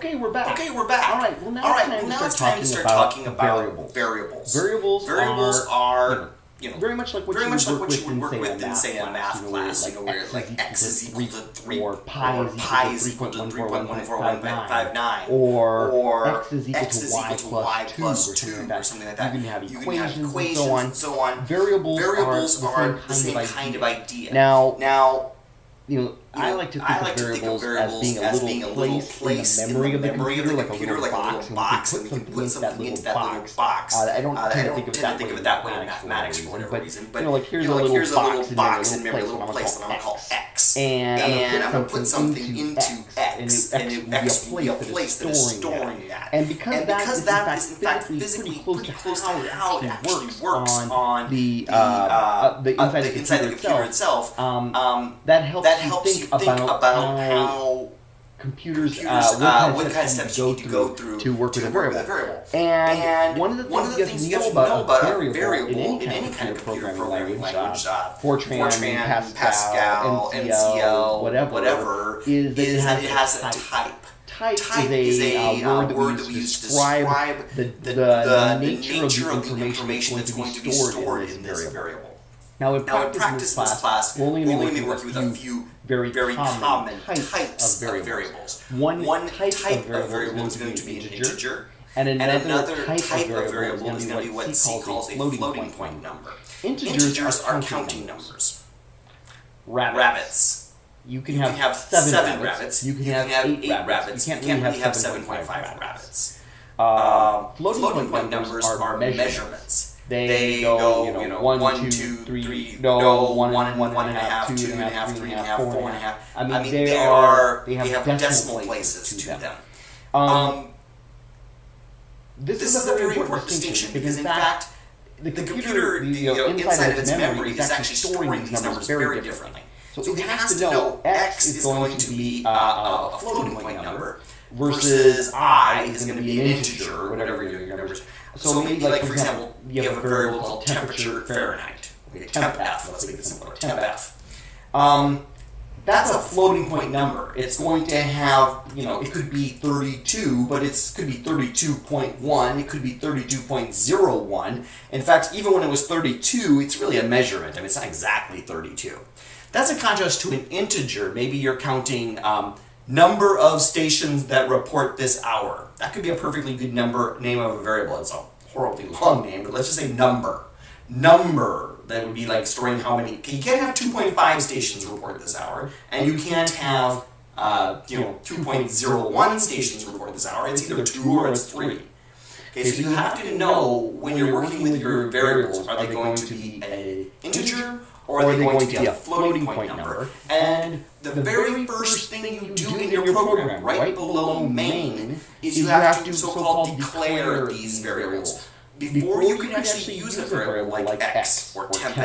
Okay, we're back. All right, well now it's time to start talking about variables. Variables are very much like what you would work with in, say, a math class. Where x is equal to 3, or pi is equal to 3.14159, or x is equal to y plus 2 or something like that. You can have equations and so on. Variables are the same kind of idea. Now, I like to think of variables as being a little place in the memory of the computer, like a little box, and we can put something into that little box. I don't tend to think of it that way in mathematics for whatever reason, but here's a little box in memory, a little place that I'm going to call x, and I'm going to put something into x, and x will be a place that is storing that. And because that is in fact physically pretty close to how it actually works on the inside the computer itself, that helps you think about how computers, what kind of steps you need to go through to work with a variable. And one of the things you have to know about a variable in any kind of computer programming language, Fortran, Pascal, MCL, whatever, is that it has a type. Type is a word that we use to describe the nature of the information that's going to be stored in this variable. Now, in practice in this class, we're only going to be working with a few very common types of variables. One type of variable is going to be an integer, and another type of variable is going to be what C calls a floating point number. Integers are counting numbers. Rabbits. You can have 7 rabbits. You can have 8 rabbits. You can't really have 7.5 rabbits. Floating point numbers are measurements. They go, 1, 2, 3, 1.5, 2.5, 3.5, 4.5. I mean, they have decimal places to them. This is a very important distinction because, in fact, the computer, inside of its memory, is actually storing these numbers very differently. So it has to know x is going to be a floating point number versus I is going to be an integer, or whatever your numbers. So maybe, like, for example, you have a variable called temperature Fahrenheit. Okay, temp F, let's make it simpler, temp F. That's a floating point number. It's going to have, it could be 32, but it could be 32.1, it could be 32.01. In fact, even when it was 32, it's really a measurement. I mean, it's not exactly 32. That's in contrast to an integer. Maybe you're counting number of stations that report this hour. That could be a perfectly good name of a variable. It's a horribly long name, but let's just say number. Number, that would be like storing how many. You can't have 2.5 stations report this hour, and you can't have 2.01 stations report this hour. It's either 2 or it's 3. Okay, so you have to know when you're working with your variables, are they going to be an integer, or are they going to be a floating point number? And the very first thing you do in your program, right below main, is you have to so-called declare these variables. Before you can actually use a variable like x, or temp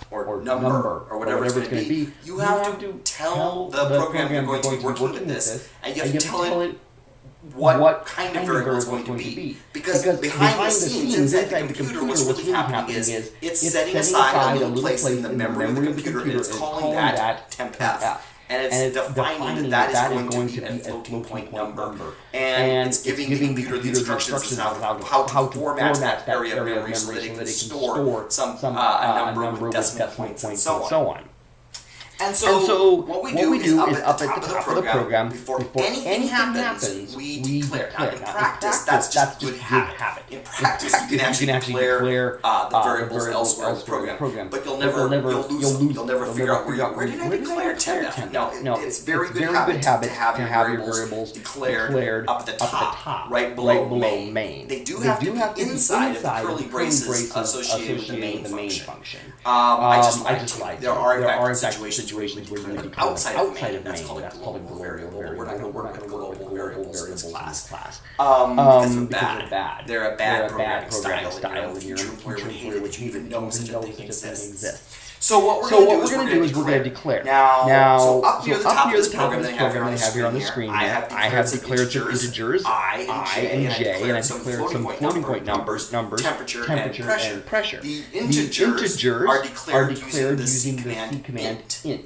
or number, or whatever it's going to be, you have to tell the program you're going to be working with this, and you have to tell it what kind of variable it's going to be. Because behind the scenes, inside the computer, what's really happening is it's setting aside a little place in the memory of the computer, and it's calling that temp F. And it's defining that that is going to be a floating point number. And it's giving the computer the instructions about how to format that area of memory so that it can store a number with decimal points and so on. And so what we do is up at the top of the program, before anything happens, we declare. Now, in practice, that's just good habit. In practice, you can actually declare the variables elsewhere in the program, but you'll never lose them. You'll never figure out where did I declare temp? No, it's very good habit to have your variables declared up at the top, right below main. They do have to be inside of the curly braces associated with the main function. I just like there are in fact situations where you declare outside of main. That's called a global variable. We're not going to work with global variables in this class. Because they're bad. They're a bad programming style in your future employer would even know such a thing exists. So what we're going to do is we're going to declare. Now, so up here at the top of this program that I have here on the screen, I have declared some integers, I and j, and I've declared some floating point numbers, temperature, and pressure. The integers are declared using the C command int,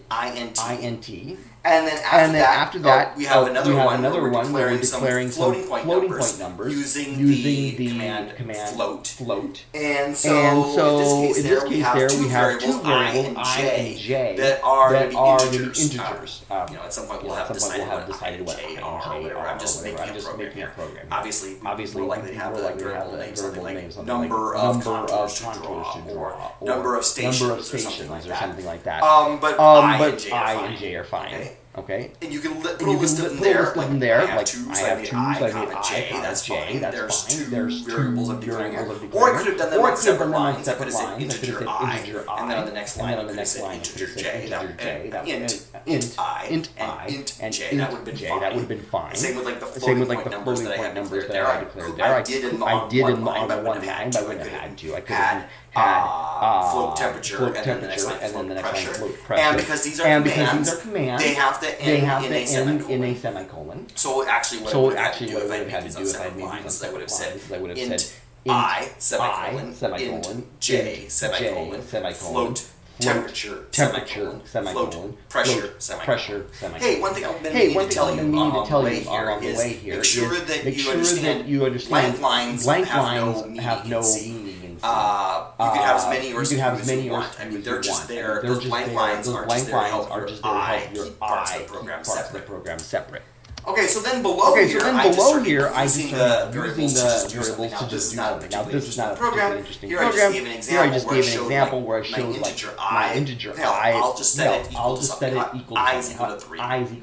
And then after that, we have another one where we're declaring some floating point numbers using the command float. And so in this case we have two variables, I and j, that are going to be integers. At some point we'll have decided what I and j are, or whatever. I'm just making a program. Obviously, we're likely to have a variable name, something like number of contours to draw, or number of stations, or something like that. But I and j are fine. Okay. And you can put a list of them there. Like I have two, so I made I, j. That's fine. There's two variables I'm declaring here. Or I could have done them on separate lines. I could have said integer I, and then on the next line I could have said integer j. Int I and int j. That would have been fine. Same with like the floating point numbers that I had declared there. I did in on one line, but I wouldn't have had to. I could have had float temperature, and then the next line float pressure. And because these are commands, they have to end in a semicolon. So actually what I would have had to do if I had made these on separate lines, I would have said I, semicolon, int j, semicolon, float temperature, semicolon, float pressure, semicolon. Hey, one thing I've been meaning to tell you along the way here is make sure that you understand blank lines have no meaning. You can have as many or as few as you want. I mean, they're just there. Those blank lines are just there to help your I keep parts of the program separate. Okay, so then below here, I just started using the variables to just do something. Now, this is not a particularly interesting program. Here I just gave an example where I showed like my integer I. I'll just set it equal to I is equal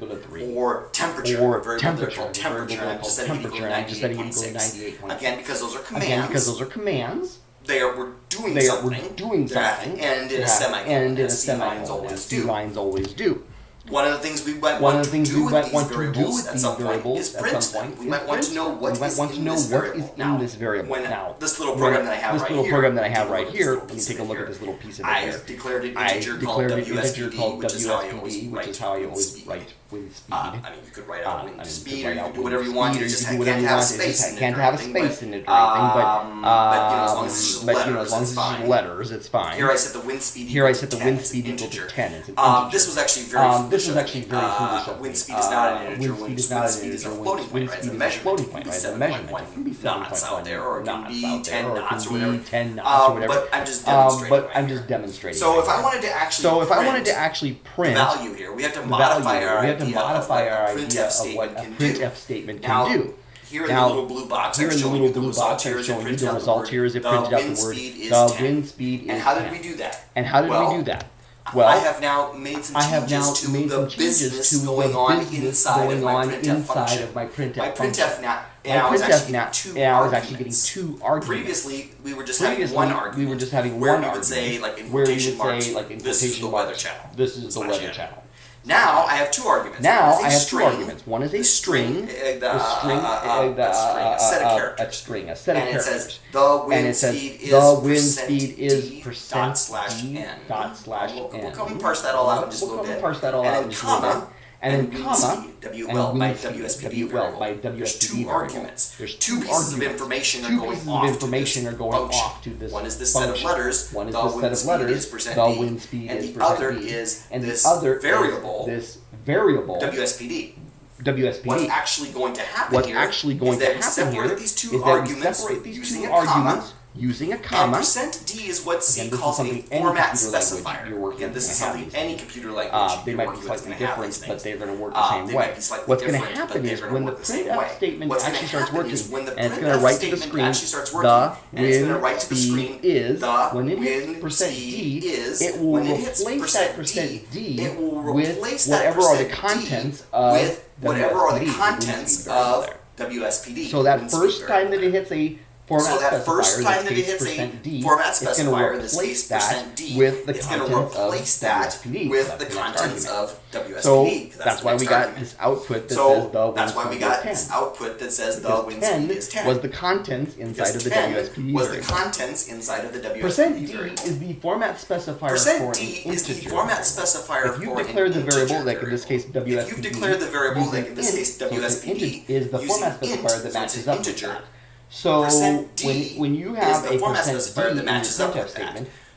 to 3. Or temperature, temperature, and I'm just setting it equal to 98.6. Again, because those are commands. We're doing something that end in a semicolon, as C lines always do. One of the things we might want to do with these variables at some point is print. We might want to know what is in this variable. Now, this little program that I have right here, let me take a look at this little piece of it here. I declared an integer called WSPD, which is how I always write wind speed. I mean, you could write out wind speed, or you can do whatever you want. You just can't have a space in it or anything. But as long as it's just letters, it's fine. Here I set the wind speed equal to 10. It's an integer. This was actually very foolish. Wind speed is not an integer. Wind speed is a floating point, right? It's a measurement. It can be 7.1 knots out there, or it can be 10 knots or whatever. But I'm just demonstrating. So if I wanted to actually print the value here, we have to modify our idea of what a printf statement can do. Here in the little blue box, I'm showing you the result here as it printed out the word the wind speed is 10. And how did we do that? Well, I have now made some changes to the business going on inside of my printf function. I was actually getting two arguments. Previously, we were just having one argument. Where we would say, like in quotation marks, this is the weather channel. Now I have two arguments. One is a string, a set of characters. And it says the wind speed is percent d dot slash n. We'll come and parse that all out in just a little bit. And then comma, WL by WSPD. There's two arguments. There's two pieces of information are going off to this function. One is this set of letters, the wind speed is percent d, and the other variable, WSPD. What's actually going to happen here is that we separate these two arguments using a comma. And percent d is what C calls a format specifier. Again, this is something any computer language they might be slightly different, but they're going to work the same way. What's going to happen is when the printf statement actually starts working, and it's going to write to the screen, the wind speed is, when it hits percent d, it will replace that percent d with whatever are the contents of WSPD. So that first time that it hits a format specifier, in this case percent d, with the contents of WSPD. So that's why we got this output that says the wind speed is 10. Was the contents inside of the WSPD variable. Percent d is the format specifier for an integer. If you declare the variable, like in this case WSPD, is the format specifier that matches up with that. So when you have a percent d in your printf statement,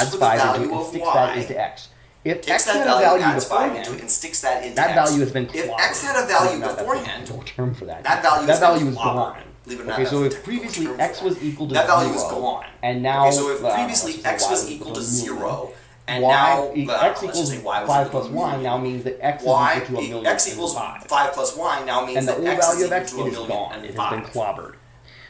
adds 5 into it and sticks that into x. If takes x that had a value, value adds 5 beforehand, into it, and sticks that into that x. value has been If clobbered. x had a value That's beforehand, no term for that. that value is gone. Okay, so if previously x was equal to 0, that value is gone. And now, okay, so if previously x was equal to 0, and y, now x equals 5 plus y now means that x is equal to a million x equals 5 plus y now means that x is equal to a million gone. and It 5. has been clobbered.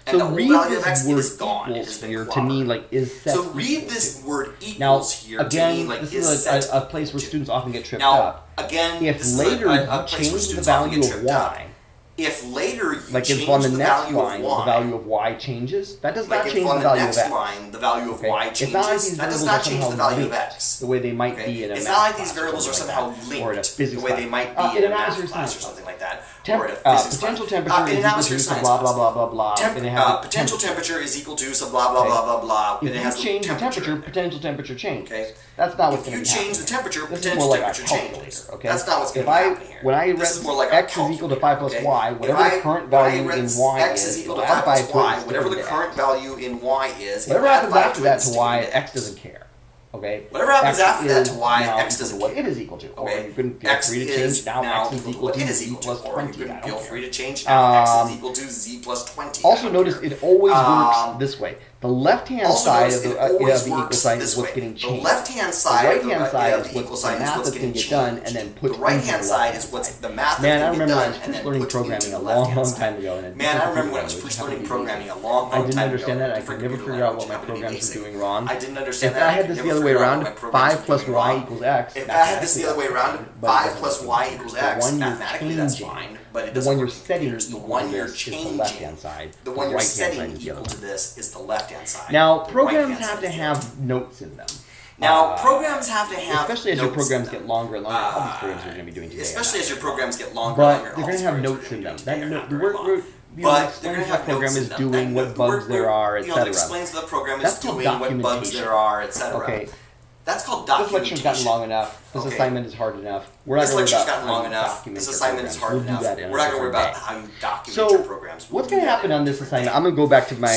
And So read this word gone. equals here to me like is set. So read this word now, equals here again, to me like this is is a place where students often get tripped now, up. Again, if this later is a you place where change the students often value get of tripped up. y, If later you like change if on the the next value line of y, the value of y changes, that does not like change if on the value of next x. line the value of Okay? y It's not like changes, these that does variables not are change somehow the value of linked x. the way they might Okay? be in a It's math not like class these or variables are something somehow like that, linked or in a physics the way they class. might be in a math analysis class or science something like that, Temp, or in a physics potential class. temperature In is an equal to atmosphere some science blah blah class. blah blah blah. and it has a Potential temperature is equal to some blah blah blah blah blah. If and it you has change the temperature, potential temperature changes. Okay. That's not what's going to be happening. If you change the temperature, this is potential more like temperature a calculator. changes. Okay. That's not what's going to be happening here. When I read x is equal to 5 plus y, whatever the current value in y is, equal to add 5 to y, it, whatever the current value in y is, whatever happens after that to y, x x doesn't care. Okay. Whatever happens after that to y, now x equal doesn't to what care. it is equal to. Or Okay. you can feel X free to is change now x is equal to z plus or you 20. can I feel don't free care. to change now x is equal to z plus 20. Also notice it always works this way. The left-hand side of the equal sign is what's getting changed. The left-hand side of the equal sign is what's getting done and then put the right-hand side is what's the math Man, I that's remember done I was and first then learning put programming into a the long, left-hand long side. time ago. And Man, I remember when I was first learning programming a long, long time ago. I didn't understand that. I could never figure out what my programs were doing wrong. I didn't understand that. that. If I had this the other way around, 5 plus y equals x. If I had this the other way around, 5 plus y equals x, mathematically that's fine, but it doesn't. The one you're setting the one you're changing, the left-hand side. The one you're setting is equal to this is the left-hand side. Now, programs have to have notes in them. Now, programs have to have especially as your programs get longer and longer. All these programs are going to be doing today. Especially as your programs get longer but and longer. They're going to have notes in them. That the word but they're going to have program is notes doing what bugs there are, etc. It explains what the program is doing, what bugs there are, etc. Okay. That's called This documentation. lecture's gotten long enough. This assignment is hard enough. We're not going to worry about how you document This your assignment is hard programs. enough. We'll do that We're not going to worry about how you document your programs. So, what's going to happen on this assignment? I'm going to go back to my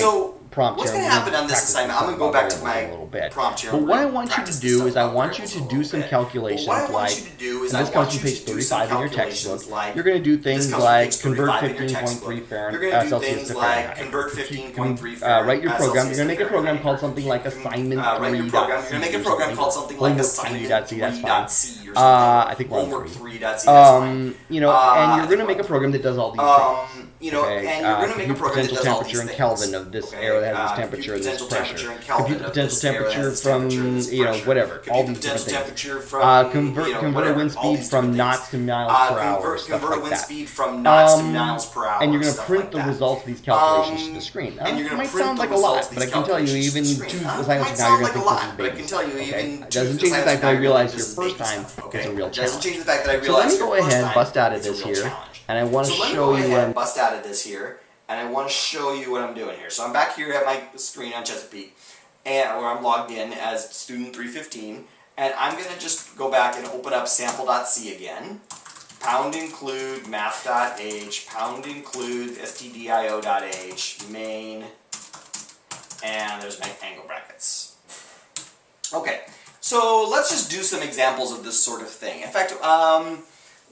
prompt what's here. going to happen on this assignment? I'm going to go back to my prompt here. But what I want you to do is I want you to do some calculations like, and this comes from page 35 in your textbook, you're going to do things like convert 15.3 Fahrenheit Celsius to Fahrenheit. Convert 15.3 Fahrenheit. Write your program. You're going to make a program called something like assignment 3.c. You're going to make a program called something like assignment 3.c. That's fine. I think we're on 3. That's fine. And you're going to make a program that does all these things. And you're going to make a program that does all these things. Potential temperature in Kelvin of this air that has this temperature and this pressure. Compute the potential temperature from, whatever. All these different things. Convert a wind speed from knots to miles per hour. Convert a wind speed from knots to miles per hour. And you're going to print the results of these calculations to the screen. Now, it might sound like a lot, but I can tell you even 2 assignments from now you're going to think this is baby. It doesn't change the fact that I realized your first time it's a real challenge. So let me go ahead and bust out of this here, and I want to show you what I'm bust out of this here, and I want to show you what I'm doing here. So I'm back here at my screen on Chesapeake, and where I'm logged in as student 315, and I'm going to just go back and open up sample.c again, pound include math.h, pound include stdio.h, main, and there's my angle brackets. Okay, so let's just do some examples of this sort of thing. In fact,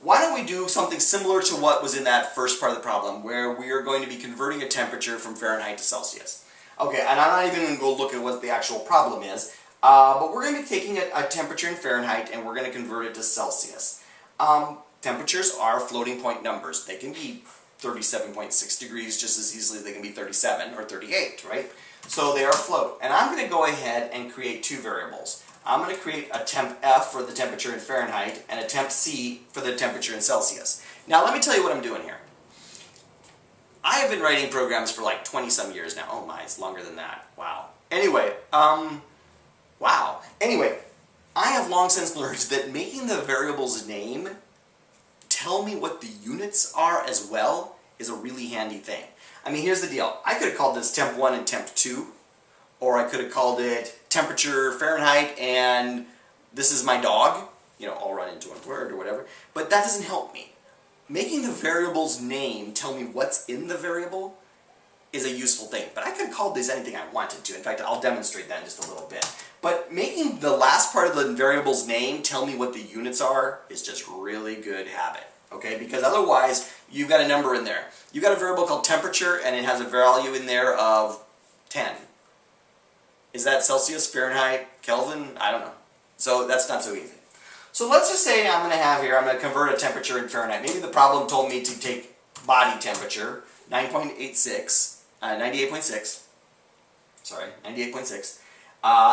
why don't we do something similar to what was in that first part of the problem, where we are going to be converting a temperature from Fahrenheit to Celsius. Okay, and I'm not even going to go look at what the actual problem is, but we're going to be taking a temperature in Fahrenheit and we're going to convert it to Celsius. Temperatures are floating point numbers. They can be 37.6 degrees just as easily as they can be 37 or 38, right? So they are float. And I'm going to go ahead and create 2 variables. I'm going to create a temp F for the temperature in Fahrenheit and a temp C for the temperature in Celsius. Now let me tell you what I'm doing here. I have been writing programs for like 20-some years now. Oh my, it's longer than that. Wow. Anyway, wow. Anyway, I have long since learned that making the variable's name tell me what the units are as well is a really handy thing. I mean, here's the deal. I could have called this temp 1 and temp 2, or I could have called it temperature Fahrenheit and this is my dog, all run into one word or whatever, but that doesn't help me. Making the variable's name tell me what's in the variable is a useful thing. But I could have called these anything I wanted to. In fact, I'll demonstrate that in just a little bit. But making the last part of the variable's name tell me what the units are is just really good habit. Okay, because otherwise you've got a number in there. You've got a variable called temperature and it has a value in there of 10. Is that Celsius, Fahrenheit, Kelvin? I don't know. So that's not so easy. So let's just say I'm going to convert a temperature in Fahrenheit. Maybe the problem told me to take body temperature, 98.6.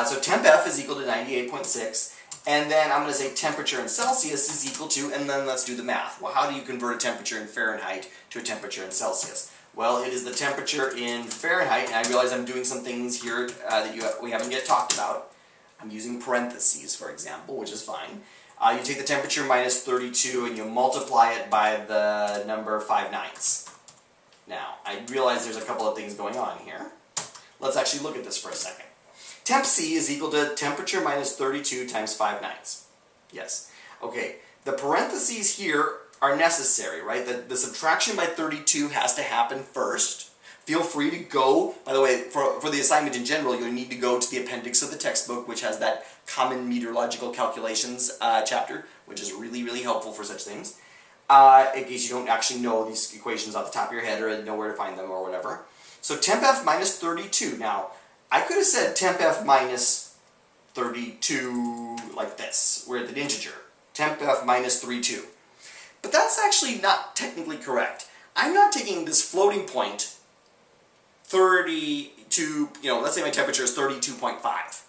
So temp F is equal to 98.6. And then I'm going to say temperature in Celsius is equal to, and then let's do the math. Well, how do you convert a temperature in Fahrenheit to a temperature in Celsius? Well, it is the temperature in Fahrenheit, and I realize I'm doing some things here that we haven't yet talked about. I'm using parentheses, for example, which is fine. You take the temperature minus 32 and you multiply it by the number 5/9. Now, I realize there's a couple of things going on here. Let's actually look at this for a second. Temp C is equal to temperature minus 32 times 5/9. Yes. Okay, the parentheses here are necessary, right? The subtraction by 32 has to happen first. Feel free to go, by the way, for the assignment in general, you'll need to go to the appendix of the textbook, which has that common meteorological calculations chapter, which is really, really helpful for such things. In case you don't actually know these equations off the top of your head or know where to find them or whatever. So temp F minus 32. Now, I could have said temp F minus 32 like this, where the integer. Temp F minus 32. But that's actually not technically correct. I'm not taking this floating point 32, let's say my temperature is 32.5,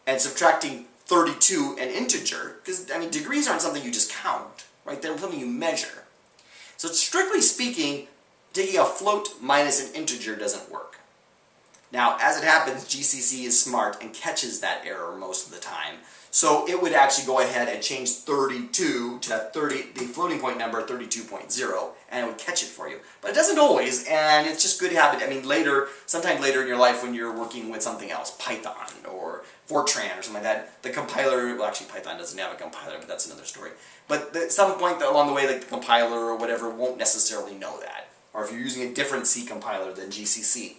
and subtracting 32 an integer, because, degrees aren't something you just count, right? They're something you measure. So strictly speaking, taking a float minus an integer doesn't work. Now, as it happens, GCC is smart and catches that error most of the time. So it would actually go ahead and change 32 to the floating point number 32.0, and it would catch it for you. But it doesn't always, and it's just good habit. Sometime later in your life when you're working with something else, Python or Fortran or something like that, the compiler, well actually Python doesn't have a compiler, but that's another story. But at some point along the way, like the compiler or whatever won't necessarily know that. Or if you're using a different C compiler than GCC.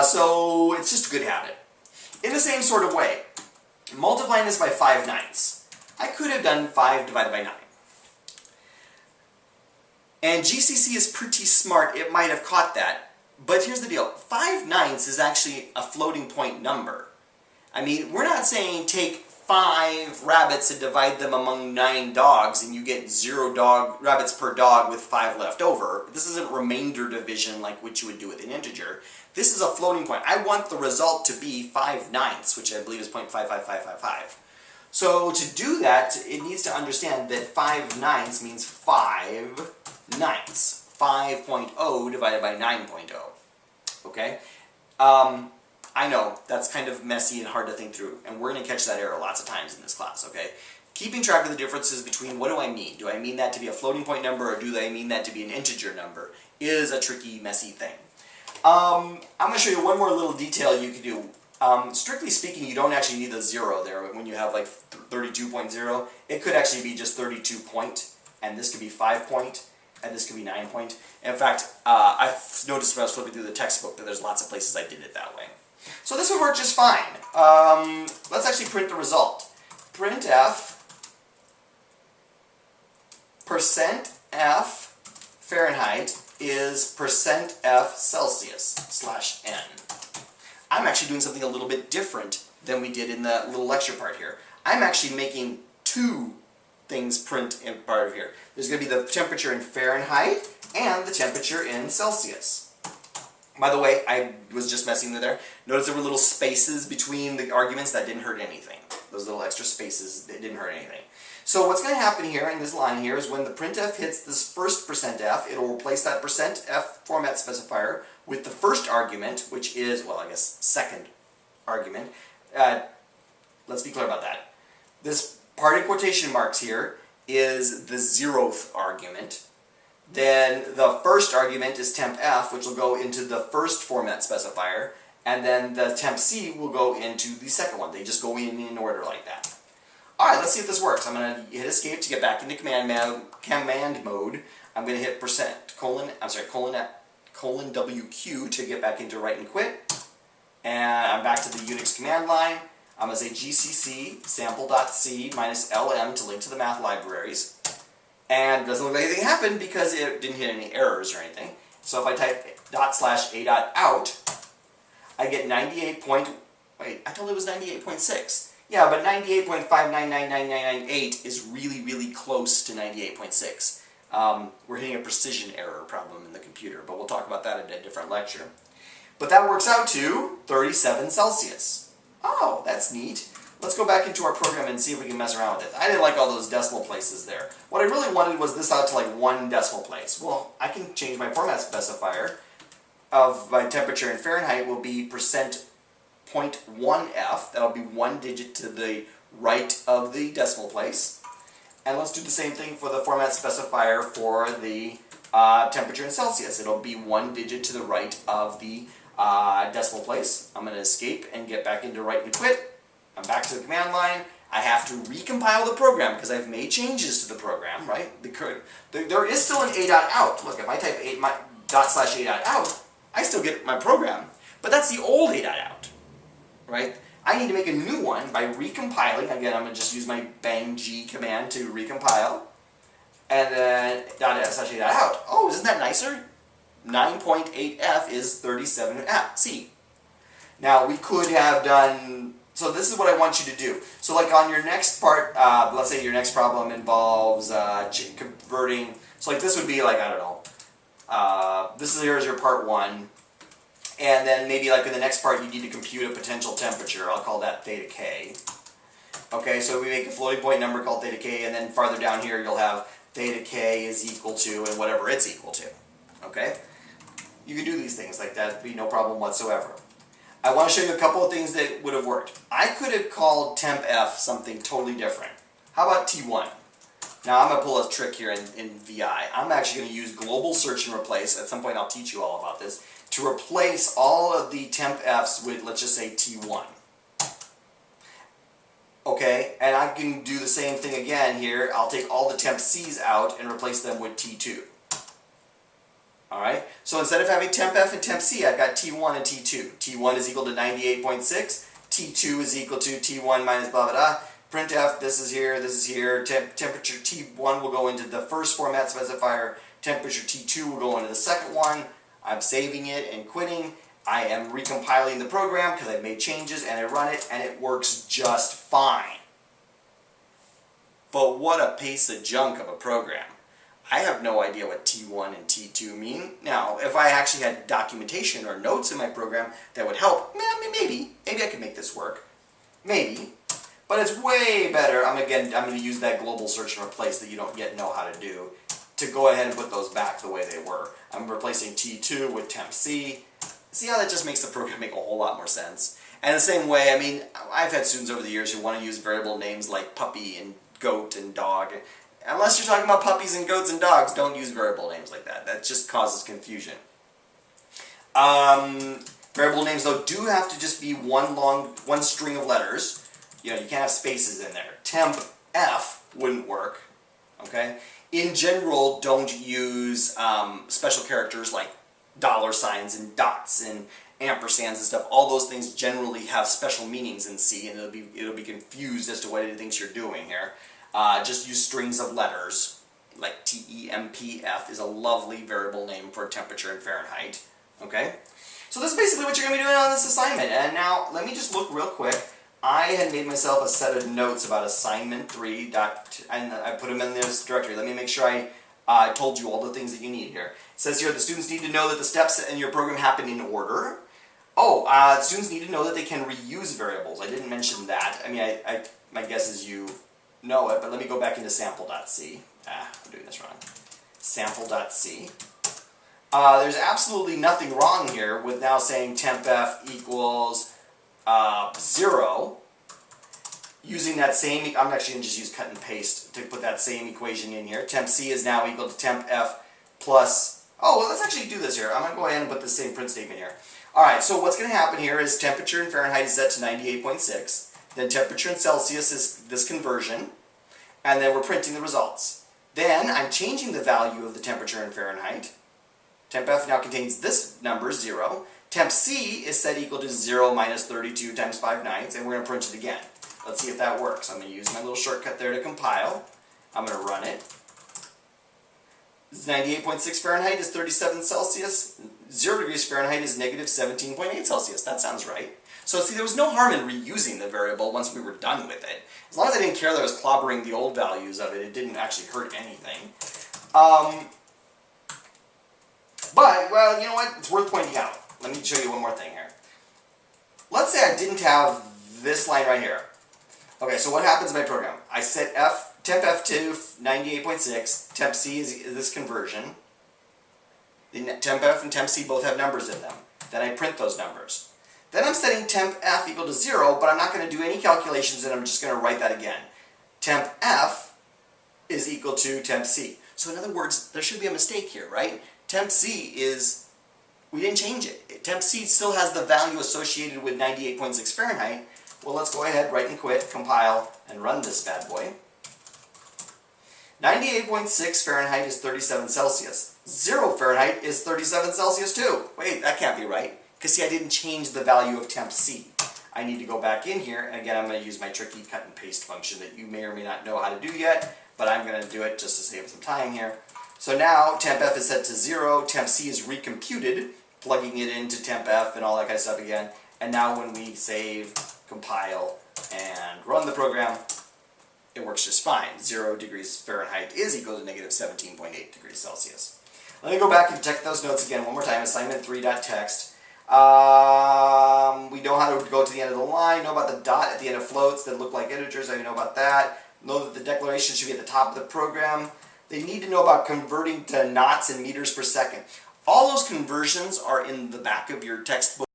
So it's just a good habit. In the same sort of way, multiplying this by 5/9, I could have done 5 divided by 9. And GCC is pretty smart, it might have caught that. But here's the deal, 5/9 is actually a floating point number. We're not saying take 5 rabbits and divide them among 9 dogs and you get 0 rabbits per dog with 5 left over. This isn't remainder division like what you would do with an integer. This is a floating point. I want the result to be 5/9, which I believe is 0.55555. So to do that, it needs to understand that 5/9 means 5 9ths. 5.0 divided by 9.0. Okay? I know, that's kind of messy and hard to think through, and we're going to catch that error lots of times in this class, okay? Keeping track of the differences between what do I mean? Do I mean that to be a floating point number or do I mean that to be an integer number is a tricky, messy thing. I'm going to show you one more little detail you can do. Strictly speaking, you don't actually need a 0 there when you have like 32.0. It could actually be just 32 point, and this could be 5 point, and this could be 9 point. In fact, I've noticed when I was flipping through the textbook that there's lots of places I did it that way. So this would work just fine. Let's actually print the result. Printf %f Fahrenheit is %f Celsius /n. I'm actually doing something a little bit different than we did in the little lecture part here. I'm actually making 2 things print in part of here. There's going to be the temperature in Fahrenheit and the temperature in Celsius. By the way, I was just messing with there. Notice there were little spaces between the arguments that didn't hurt anything. Those little extra spaces, they didn't hurt anything. So what's going to happen here in this line here is when the printf hits this first %f, it will replace that %f format specifier with the first argument, which is, well, I guess second argument. Let's be clear about that. This part in quotation marks here is the 0th argument. Then the first argument is temp F, which will go into the first format specifier, and then the temp C will go into the second one. They just go in order like that. Alright, let's see if this works. I'm going to hit escape to get back into command mode. I'm going to hit colon WQ to get back into write and quit. And I'm back to the Unix command line. I'm going to say gcc sample.c minus lm to link to the math libraries. And it doesn't look like anything happened because it didn't hit any errors or anything. So if I type /a.out, I get 98. I told it was 98.6. Yeah, but 98.5999998 is really, really close to 98.6. We're hitting a precision error problem in the computer, but we'll talk about that in a different lecture. But that works out to 37 Celsius. Oh, that's neat. Let's go back into our program and see if we can mess around with it. I didn't like all those decimal places there. What I really wanted was this out to like 1 decimal place. Well, I can change my format specifier of my temperature in Fahrenheit will be %.1F. That'll be 1 digit to the right of the decimal place. And let's do the same thing for the format specifier for the temperature in Celsius. It'll be 1 digit to the right of the decimal place. I'm going to escape and get back into write and quit. I'm back to the command line. I have to recompile the program because I've made changes to the program, right? There is still an a.out. Look, if I type /a.out, I still get my program. But that's the old a.out, right? I need to make a new one by recompiling. Again, I'm going to just use my bang G command to recompile. And then /a.out. Oh, isn't that nicer? 9.8F is 37C. Now, we could have done... So this is what I want you to do. So like on your next part, let's say your next problem involves converting... So like this would be like, I don't know, here's your part 1. And then maybe like in the next part you need to compute a potential temperature. I'll call that theta K. Okay, so we make a floating point number called theta K, and then farther down here you'll have theta K is equal to and whatever it's equal to. Okay? You can do these things like that. It'd be no problem whatsoever. I want to show you a couple of things that would have worked. I could have called temp F something totally different. How about T1? Now I'm going to pull a trick here in VI. I'm actually going to use global search and replace. At some point I'll teach you all about this. To replace all of the temp Fs with, let's just say, T1. Okay, and I can do the same thing again here. I'll take all the temp Cs out and replace them with T2. Alright, so instead of having temp F and temp C, I've got T1 and T2. T1 is equal to 98.6. T2 is equal to T1 minus blah blah blah. Printf, this is here, temperature T1 will go into the first format specifier. Temperature T2 will go into the second one. I'm saving it and quitting. I am recompiling the program because I've made changes, and I run it and it works just fine. But what a piece of junk of a program. I have no idea what T1 and T2 mean. Now, if I actually had documentation or notes in my program that would help, maybe I could make this work. Maybe. But it's way better. I'm going to use that global search and replace that you don't yet know how to do to go ahead and put those back the way they were. I'm replacing T2 with temp C. See how that just makes the program make a whole lot more sense? And the same way, I mean, I've had students over the years who want to use variable names like puppy and goat and dog. Unless you're talking about puppies and goats and dogs, don't use variable names like that. That just causes confusion. Variable names, though, do have to just be one string of letters. You know, you can't have spaces in there. Temp F wouldn't work. Okay? In general, don't use special characters like $ and dots and ampersands and stuff. All those things generally have special meanings in C, and it'll be confused as to what it thinks you're doing here. Just use strings of letters, like TEMPF is a lovely variable name for temperature in Fahrenheit. Okay? So this is basically what you're going to be doing on this assignment. And now, let me just look real quick. I had made myself a set of notes about assignment 3, and I put them in this directory. Let me make sure I told you all the things that you need here. It says here, the students need to know that the steps in your program happen in order. Oh, students need to know that they can reuse variables. I didn't mention that. I mean, my guess is you know it, but let me go back into sample.c. I'm doing this wrong. Sample.c. There's absolutely nothing wrong here with now saying tempf equals 0. Using that same, I'm actually going to just use cut and paste to put that same equation in here. Temp C is now equal to temp F plus, oh, well, let's actually do this here. I'm going to go ahead and put the same print statement here. Alright, so what's going to happen here is temperature in Fahrenheit is set to 98.6. Then temperature in Celsius is this conversion. And then we're printing the results. Then I'm changing the value of the temperature in Fahrenheit Temp F now contains this number, 0. Temp C is set equal to 0 minus 32 times 5/9, and we're going to print it again. Let's see if that works. I'm going to use my little shortcut there to compile. I'm going to run it. 98.6 Fahrenheit is 37 Celsius. 0 degrees Fahrenheit is negative 17.8 Celsius. That sounds right. So see, there was no harm in reusing the variable once we were done with it. As long as I didn't care that I was clobbering the old values of it, it didn't actually hurt anything. But, well, you know what? It's worth pointing out. Let me show you one more thing here. Let's say I didn't have this line right here. Okay, so what happens in my program? I set temp F to 98.6. Temp C is this conversion. The temp F and temp C both have numbers in them. Then I print those numbers. Then I'm setting temp F equal to 0, but I'm not going to do any calculations, and I'm just going to write that again. Temp F is equal to temp C. So in other words, there should be a mistake here, right? Temp C is, we didn't change it. Temp C still has the value associated with 98.6 Fahrenheit. Well, let's go ahead, write and quit, compile, and run this bad boy. 98.6 Fahrenheit is 37 Celsius. 0 Fahrenheit is 37 Celsius too. Wait, that can't be right. Because see, I didn't change the value of temp C. I need to go back in here, and again, I'm going to use my tricky cut and paste function that you may or may not know how to do yet, but I'm going to do it just to save some time here. So now, temp F is set to 0, temp C is recomputed, plugging it into temp F and all that kind of stuff again, and now when we save, compile, and run the program, it works just fine. 0 degrees Fahrenheit is equal to negative 17.8 degrees Celsius. Let me go back and check those notes again one more time. Assignment 3.text. We know how to go to the end of the line, know about the dot at the end of floats that look like integers, I know about that. Know that the declaration should be at the top of the program. They need to know about converting to knots and meters per second. All those conversions are in the back of your textbook.